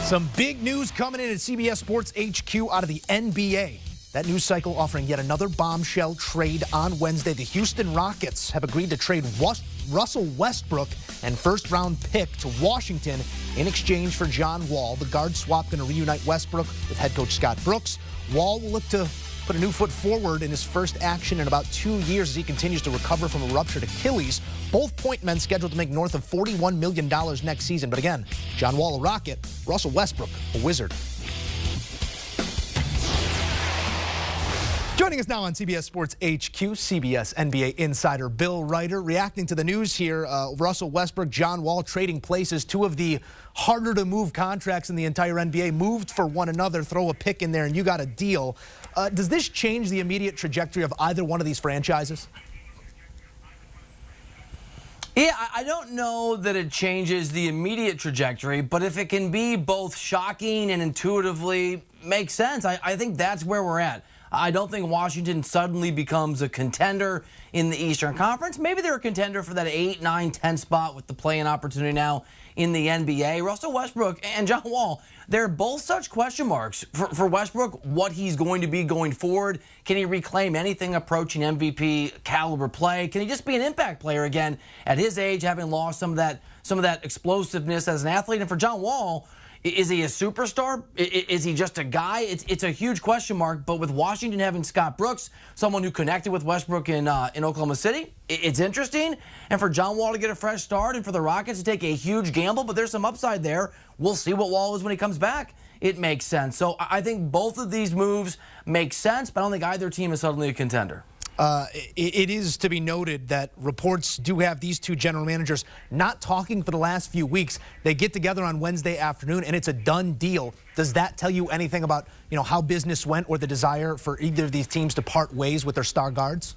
Some big news coming in at CBS Sports HQ out of the NBA. That news cycle offering yet another bombshell trade on Wednesday. The Houston Rockets have agreed to trade Russell Westbrook and first-round pick to Washington in exchange for John Wall. The guard swap going to reunite Westbrook with head coach Scott Brooks. Wall will look to put a new foot forward in his first action in about 2 years as he continues to recover from a ruptured Achilles. Both point men scheduled to make north of $41 million next season. But again, John Wall a Rocket, Russell Westbrook a Wizard. Joining us now on CBS Sports HQ, CBS NBA insider Bill Reiter, reacting to the news here. Russell Westbrook, John Wall trading places. Two of the harder to move contracts in the entire NBA moved for one another. Throw a pick in there and you got a deal. Does this change the immediate trajectory of either one of these franchises? Yeah, I don't know that it changes the immediate trajectory, but if it can be both shocking and intuitively makes sense, I think that's where we're at. I don't think Washington suddenly becomes a contender in the Eastern Conference. Maybe they're a contender for that 8, 9, 10 spot with the play-in opportunity now in the NBA. Russell Westbrook and John Wall, they're both such question marks. For Westbrook, what he's going to be going forward. Can he reclaim anything approaching MVP caliber play? Can he just be an impact player again at his age, having lost some of that explosiveness as an athlete? And for John Wall, is he a superstar? Is he just a guy? It's a huge question mark. But with Washington having Scott Brooks, someone who connected with Westbrook in Oklahoma City, it's interesting. And for John Wall to get a fresh start and for the Rockets to take a huge gamble, but there's some upside there. We'll see what Wall is when he comes back. It makes sense. So I think both of these moves make sense, but I don't think either team is suddenly a contender. It is to be noted that reports do have these two general managers not talking for the last few weeks. They get together on Wednesday afternoon, and it's a done deal. Does that tell you anything about, how business went or the desire for either of these teams to part ways with their star guards?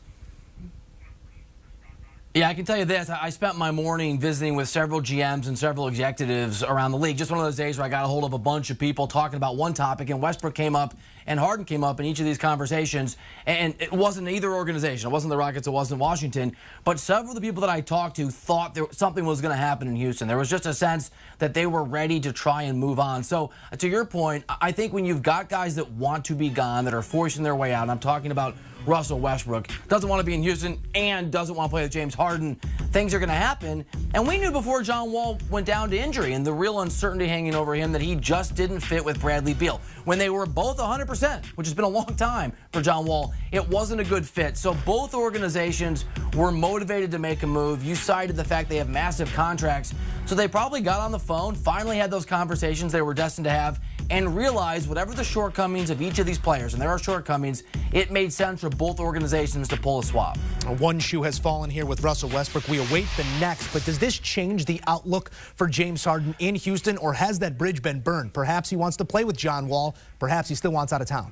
Yeah, I can tell you this. I spent my morning visiting with several GMs and several executives around the league. Just one of those days where I got a hold of a bunch of people talking about one topic, and Westbrook came up and Harden came up in each of these conversations. And it wasn't either organization. It wasn't the Rockets. It wasn't Washington. But several of the people that I talked to thought something was going to happen in Houston. There was just a sense that they were ready to try and move on. So to your point, I think when you've got guys that want to be gone, that are forcing their way out, and I'm talking about Russell Westbrook, doesn't want to be in Houston and doesn't want to play with James Harden, things are going to happen. And we knew before John Wall went down to injury and the real uncertainty hanging over him that he just didn't fit with Bradley Beal. When they were both 100%, which has been a long time for John Wall, it wasn't a good fit. So both organizations were motivated to make a move. You cited the fact they have massive contracts. So they probably got on the phone, finally had those conversations they were destined to have, and realized whatever the shortcomings of each of these players, and there are shortcomings, it made sense for both organizations to pull a swap. One shoe has fallen here with Russell Westbrook. We await the next, but does this change the outlook for James Harden in Houston, or has that bridge been burned? Perhaps he wants to play with John Wall. Perhaps he still wants out of town.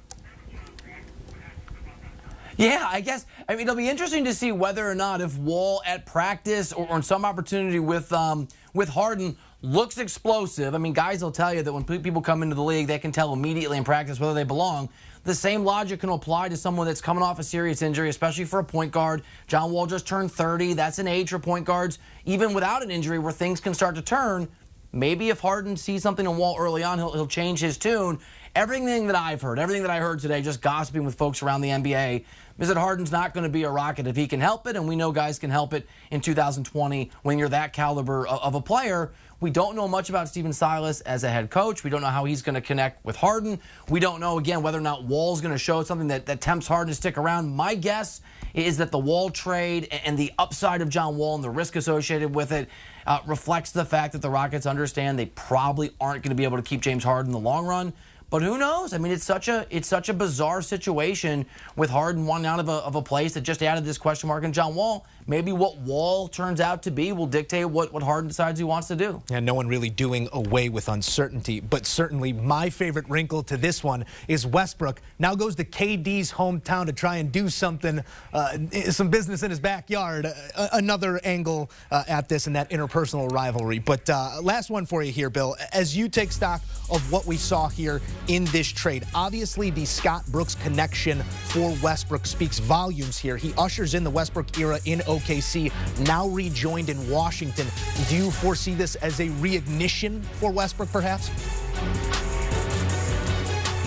Yeah, I guess. It'll be interesting to see whether or not if Wall at practice or in some opportunity with Harden looks explosive. Guys will tell you that when people come into the league, they can tell immediately in practice whether they belong. The same logic can apply to someone that's coming off a serious injury, especially for a point guard. John Wall just turned 30. That's an age for point guards, even without an injury, where things can start to turn. Maybe if Harden sees something in Wall early on, he'll change his tune. Everything that I've heard, everything that I heard today, just gossiping with folks around the NBA, is that Harden's not going to be a Rocket if he can help it, and we know guys can help it in 2020 when you're that caliber of a player. We don't know much about Stephen Silas as a head coach. We don't know how he's going to connect with Harden. We don't know, again, whether or not Wall's going to show something that tempts Harden to stick around. My guess is that the Wall trade and the upside of John Wall and the risk associated with it reflects the fact that the Rockets understand they probably aren't going to be able to keep James Harden in the long run. But who knows? It's such a bizarre situation with Harden wanting out of a place that just added this question mark on John Wall. Maybe what Wall turns out to be will dictate what Harden decides he wants to do. And no one really doing away with uncertainty. But certainly my favorite wrinkle to this one is Westbrook now goes to KD's hometown to try and do something, some business in his backyard. Another angle at this and that interpersonal rivalry. But last one for you here, Bill. As you take stock of what we saw here in this trade, obviously the Scott Brooks connection for Westbrook speaks volumes here. He ushers in the Westbrook era in OKC, now rejoined in Washington. Do you foresee this as a reignition for Westbrook, perhaps?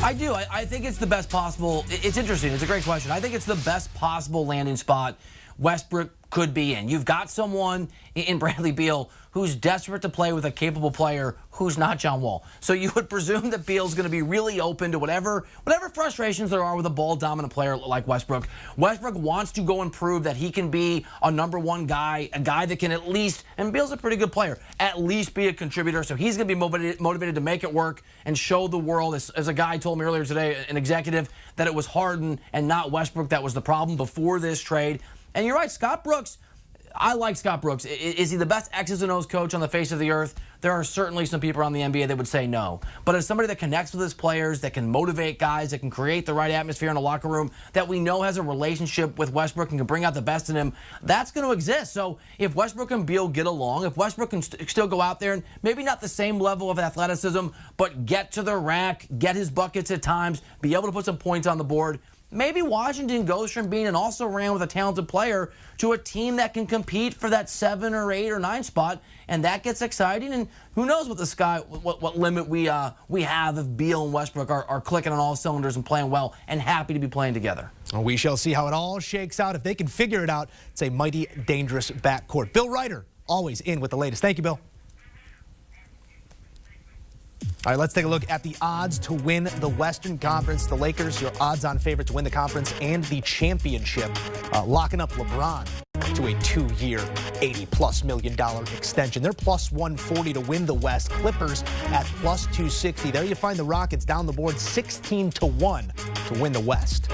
I do. I think it's the best possible. It's interesting. It's a great question. I think it's the best possible landing spot Westbrook could be in. You've got someone in Bradley Beal who's desperate to play with a capable player who's not John Wall. So you would presume that Beal's going to be really open to whatever frustrations there are with a ball-dominant player like Westbrook. Westbrook wants to go and prove that he can be a #1 guy, a guy that can at least, and Beal's a pretty good player, at least be a contributor. So he's going to be motivated to make it work and show the world, as a guy told me earlier today, an executive, that it was Harden and not Westbrook that was the problem before this trade. And you're right, Scott Brooks, I like Scott Brooks. Is he the best X's and O's coach on the face of the earth? There are certainly some people around the NBA that would say no. But as somebody that connects with his players, that can motivate guys, that can create the right atmosphere in a locker room, that we know has a relationship with Westbrook and can bring out the best in him, that's going to exist. So if Westbrook and Beal get along, if Westbrook can still go out there and maybe not the same level of athleticism, but get to the rack, get his buckets at times, be able to put some points on the board, maybe Washington goes from being an also-ran with a talented player to a team that can compete for that 7 or 8 or 9 spot, and that gets exciting. And who knows what limit we have if Beal and Westbrook are clicking on all cylinders and playing well and happy to be playing together. Well, we shall see how it all shakes out. If they can figure it out, it's a mighty dangerous backcourt. Bill Ryder, always in with the latest. Thank you, Bill. All right, let's take a look at the odds to win the Western Conference. The Lakers, your odds-on favorite to win the conference and the championship, locking up LeBron to a 2-year, $80+ million extension. They're plus 140 to win the West. Clippers at plus 260. There you find the Rockets down the board 16-1 to win the West.